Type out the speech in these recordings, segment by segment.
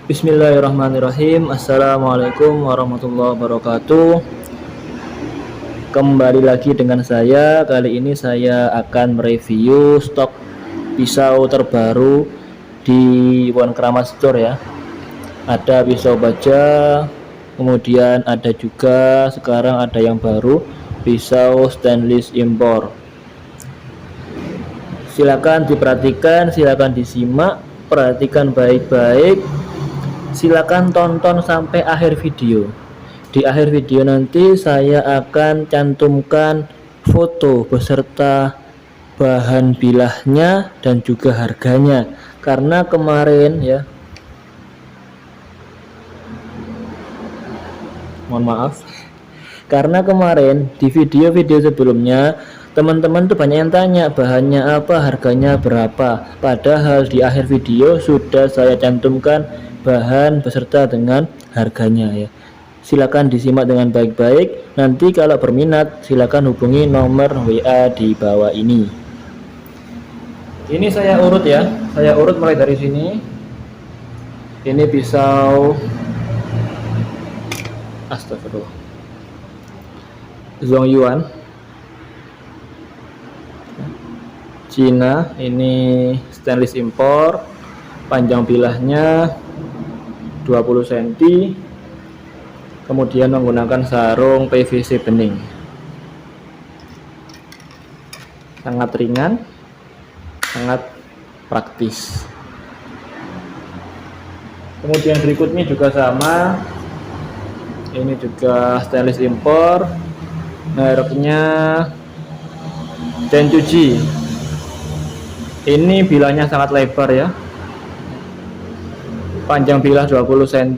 Bismillahirrahmanirrahim. Assalamualaikum warahmatullahi wabarakatuh. Kembali lagi dengan saya. Kali ini saya akan mereview stok pisau terbaru di One Kramat Store ya. Ada pisau baja, kemudian ada juga sekarang ada yang baru, pisau stainless impor. Silakan diperhatikan, silakan disimak, perhatikan baik-baik. Silakan tonton sampai akhir video. Di akhir video nanti saya akan cantumkan foto beserta bahan bilahnya dan juga harganya. Karena kemarin ya, mohon maaf, karena kemarin di video-video sebelumnya teman-teman tuh banyak yang tanya bahannya apa, harganya berapa. Padahal di akhir video sudah saya cantumkan bahan beserta dengan harganya ya. Silakan disimak dengan baik-baik. Nanti kalau berminat silakan hubungi nomor WA di bawah ini. Ini saya urut ya. Saya urut mulai dari sini. Ini pisau astagfirullah. Zongyuan Cina, ini stainless impor, panjang bilahnya 20 cm, kemudian menggunakan sarung PVC bening, sangat ringan, sangat praktis. Kemudian berikutnya juga sama, ini juga stainless impor, mereknya Denchuji. Ini bilahnya sangat lebar ya, panjang bilah 20 cm.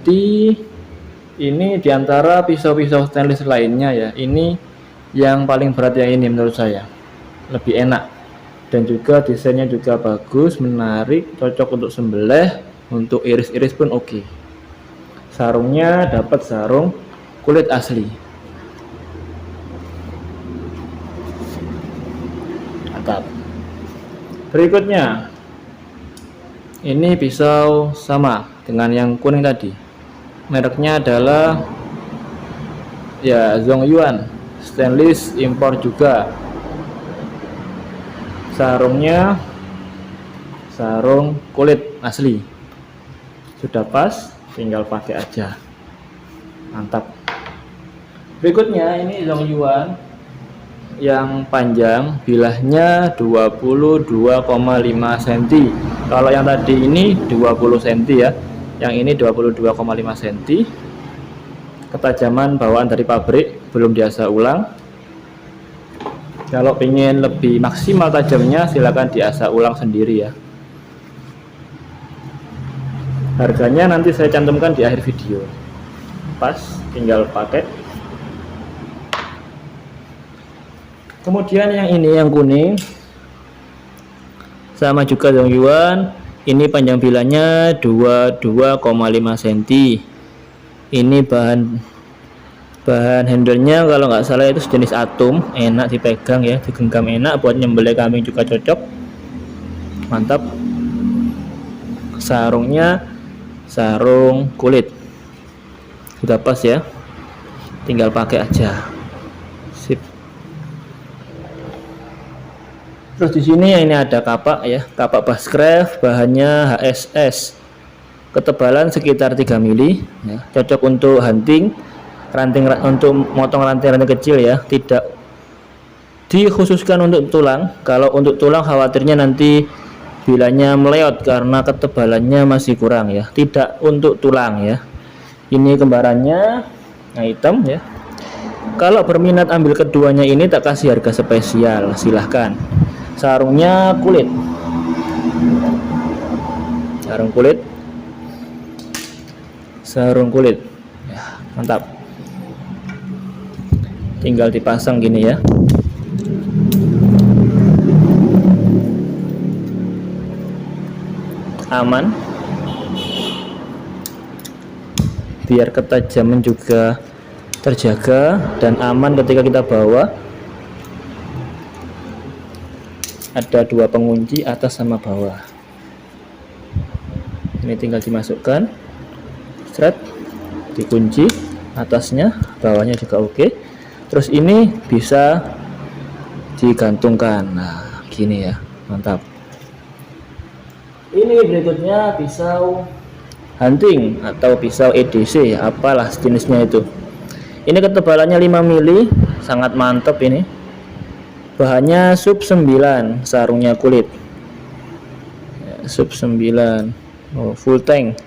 Ini diantara pisau-pisau stainless lainnya ya, ini yang paling berat yang ini menurut saya, lebih enak. Dan juga desainnya juga bagus, menarik, cocok untuk sembelih, untuk iris-iris pun oke. Sarungnya dapat sarung kulit asli, mantap. Berikutnya ini pisau sama dengan yang kuning tadi, mereknya adalah ya Zongyuan, stainless impor juga. Sarungnya sarung kulit asli, sudah pas, tinggal pakai aja, mantap. Berikutnya ini Zongyuan yang panjang, bilahnya 22,5 cm. Kalau yang tadi ini 20 cm ya, yang ini 22,5 cm. Ketajaman bawaan dari pabrik, belum diasah ulang. Kalau ingin lebih maksimal tajamnya silahkan diasah ulang sendiri ya. Harganya nanti saya cantumkan di akhir video, pas, tinggal pakai. Kemudian yang ini yang kuning sama juga Zongyuan, ini panjang bilahnya 22,5 cm. Ini bahan handlenya kalau nggak salah itu sejenis atom, enak dipegang ya, digenggam enak, buat nyembelih kambing juga cocok, mantap. Sarungnya sarung kulit, sudah pas ya, tinggal pakai aja, sip. Terus di sini ini ada kapak ya, kapak Bascraft, bahannya HSS, ketebalan sekitar 3 mili ya, cocok untuk hunting, ranting, untuk motong ranting-ranting kecil ya, tidak dikhususkan untuk tulang. Kalau untuk tulang khawatirnya nanti bilahnya meleot karena ketebalannya masih kurang ya, tidak untuk tulang ya. Ini kembarannya, nah hitam ya. Kalau berminat ambil keduanya ini tak kasih harga spesial, silahkan. Sarungnya kulit, sarung kulit ya, mantap. Tinggal dipasang gini ya, aman, biar ketajaman juga terjaga dan aman ketika kita bawa. Ada 2 pengunci, atas sama bawah. Ini tinggal dimasukkan, Seret, dikunci atasnya, bawahnya juga oke. Terus ini bisa digantungkan. Nah, gini ya, mantap. Ini berikutnya pisau hunting atau pisau EDC, apalah jenisnya itu. Ini ketebalannya 5 mili, sangat mantap ini. Bahannya sub 9, sarungnya kulit. Ya, sub 9. Oh, full tank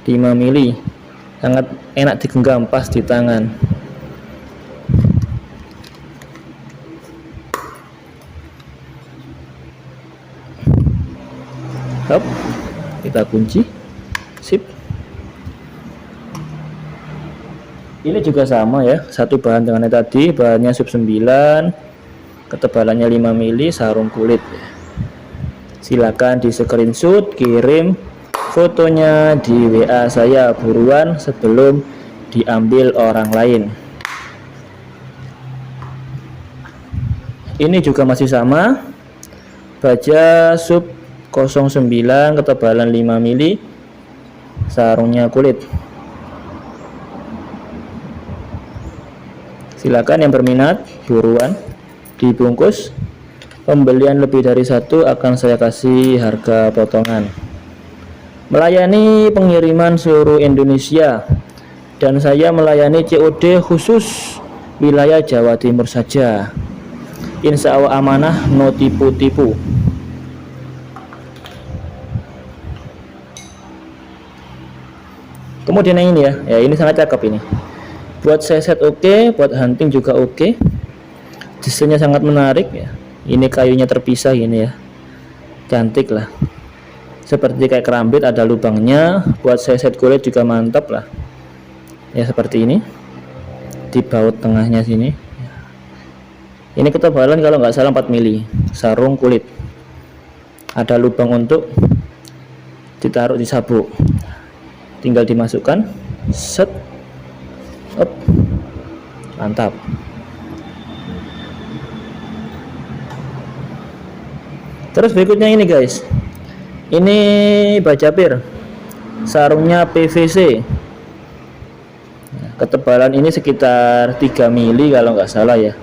5 mili. Sangat enak digenggam pas di tangan. Hop, kita kunci. Sip. Ini juga sama ya, satu bahan dengan yang tadi, bahannya sub 9, ketebalannya 5 mili, sarung kulit. Silakan di screenshot, kirim fotonya di WA saya buruan sebelum diambil orang lain. Ini juga masih sama, baja sub 09, ketebalan 5 mili, sarungnya kulit. Silakan yang berminat buruan dibungkus. Pembelian lebih dari satu akan saya kasih harga potongan. Melayani pengiriman seluruh Indonesia, dan saya melayani COD khusus wilayah Jawa Timur saja. Insya Allah amanah, no tipu-tipu. Kemudian yang ini ya, ini sangat cakep ini. Buat seset oke, buat hunting juga oke. Desainnya sangat menarik ya. Ini kayunya terpisah ini ya, cantik lah. Seperti kayak kerambit, ada lubangnya. Buat seset kulit juga mantap lah. Ya seperti ini. Di baut tengahnya sini. Ini ketebalan kalau nggak salah 4 mili, sarung kulit. Ada lubang untuk ditaruh di sabuk. Tinggal dimasukkan, set, up, mantap. Terus berikutnya ini guys, ini baja pir, sarungnya PVC. Ketebalan ini sekitar 3 mili kalau nggak salah ya.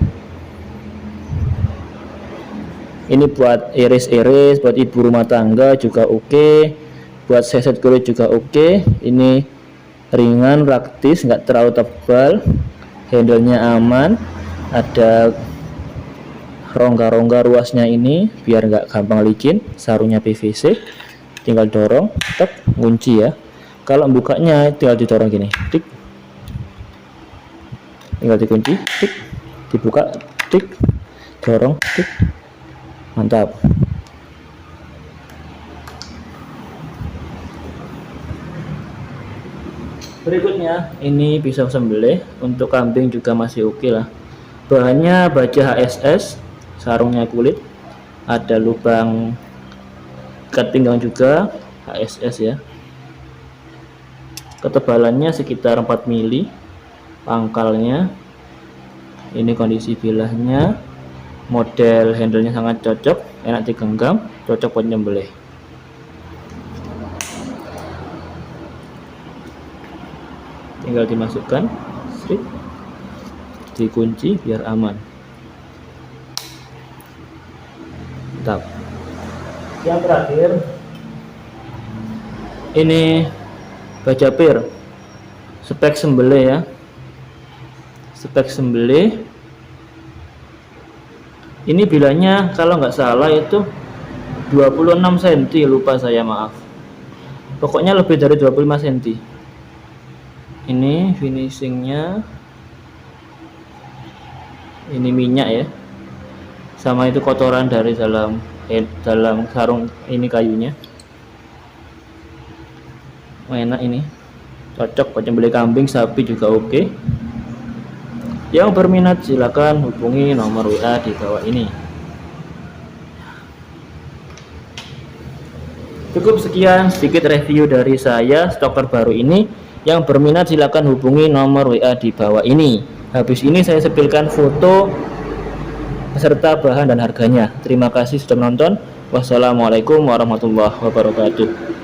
Ini buat iris-iris, buat ibu rumah tangga juga oke. Buat seset kulit juga oke. Ini ringan, praktis, nggak terlalu tebal, handle-nya aman, ada rongga-rongga ruasnya ini biar nggak gampang licin. Sarungnya PVC, tinggal dorong, tek, kunci ya. Kalau bukanya tinggal didorong gini, tik, tinggal dikunci, tik, dibuka, tik, dorong, tik, mantap. Berikutnya ini pisau sembelih untuk kambing juga masih oke lah. Bahannya baja HSS, sarungnya kulit, ada lubang ikat pinggang juga HSS ya. Ketebalannya sekitar 4 mili, pangkalnya. Ini kondisi bilahnya, model handlenya sangat cocok, enak digenggam, cocok buat nyembelih. Tinggal dimasukkan, strip, dikunci biar aman. Mantap. Yang terakhir ini baja pir, spek sembelih ya, spek sembelih. Ini bilanya kalau nggak salah itu 26 cm, lupa saya, maaf. Pokoknya lebih dari 25 cm. Ini finishingnya, ini minyak ya, sama itu kotoran dari dalam sarung ini kayunya. Enak ini, cocok buat nyembelih kambing, sapi juga oke. Yang berminat silakan hubungi nomor WA di bawah ini. Cukup sekian sedikit review dari saya stok terbaru ini. Yang berminat silakan hubungi nomor WA di bawah ini. Habis ini saya sepilkan foto beserta bahan dan harganya. Terima kasih sudah menonton. Wassalamualaikum warahmatullahi wabarakatuh.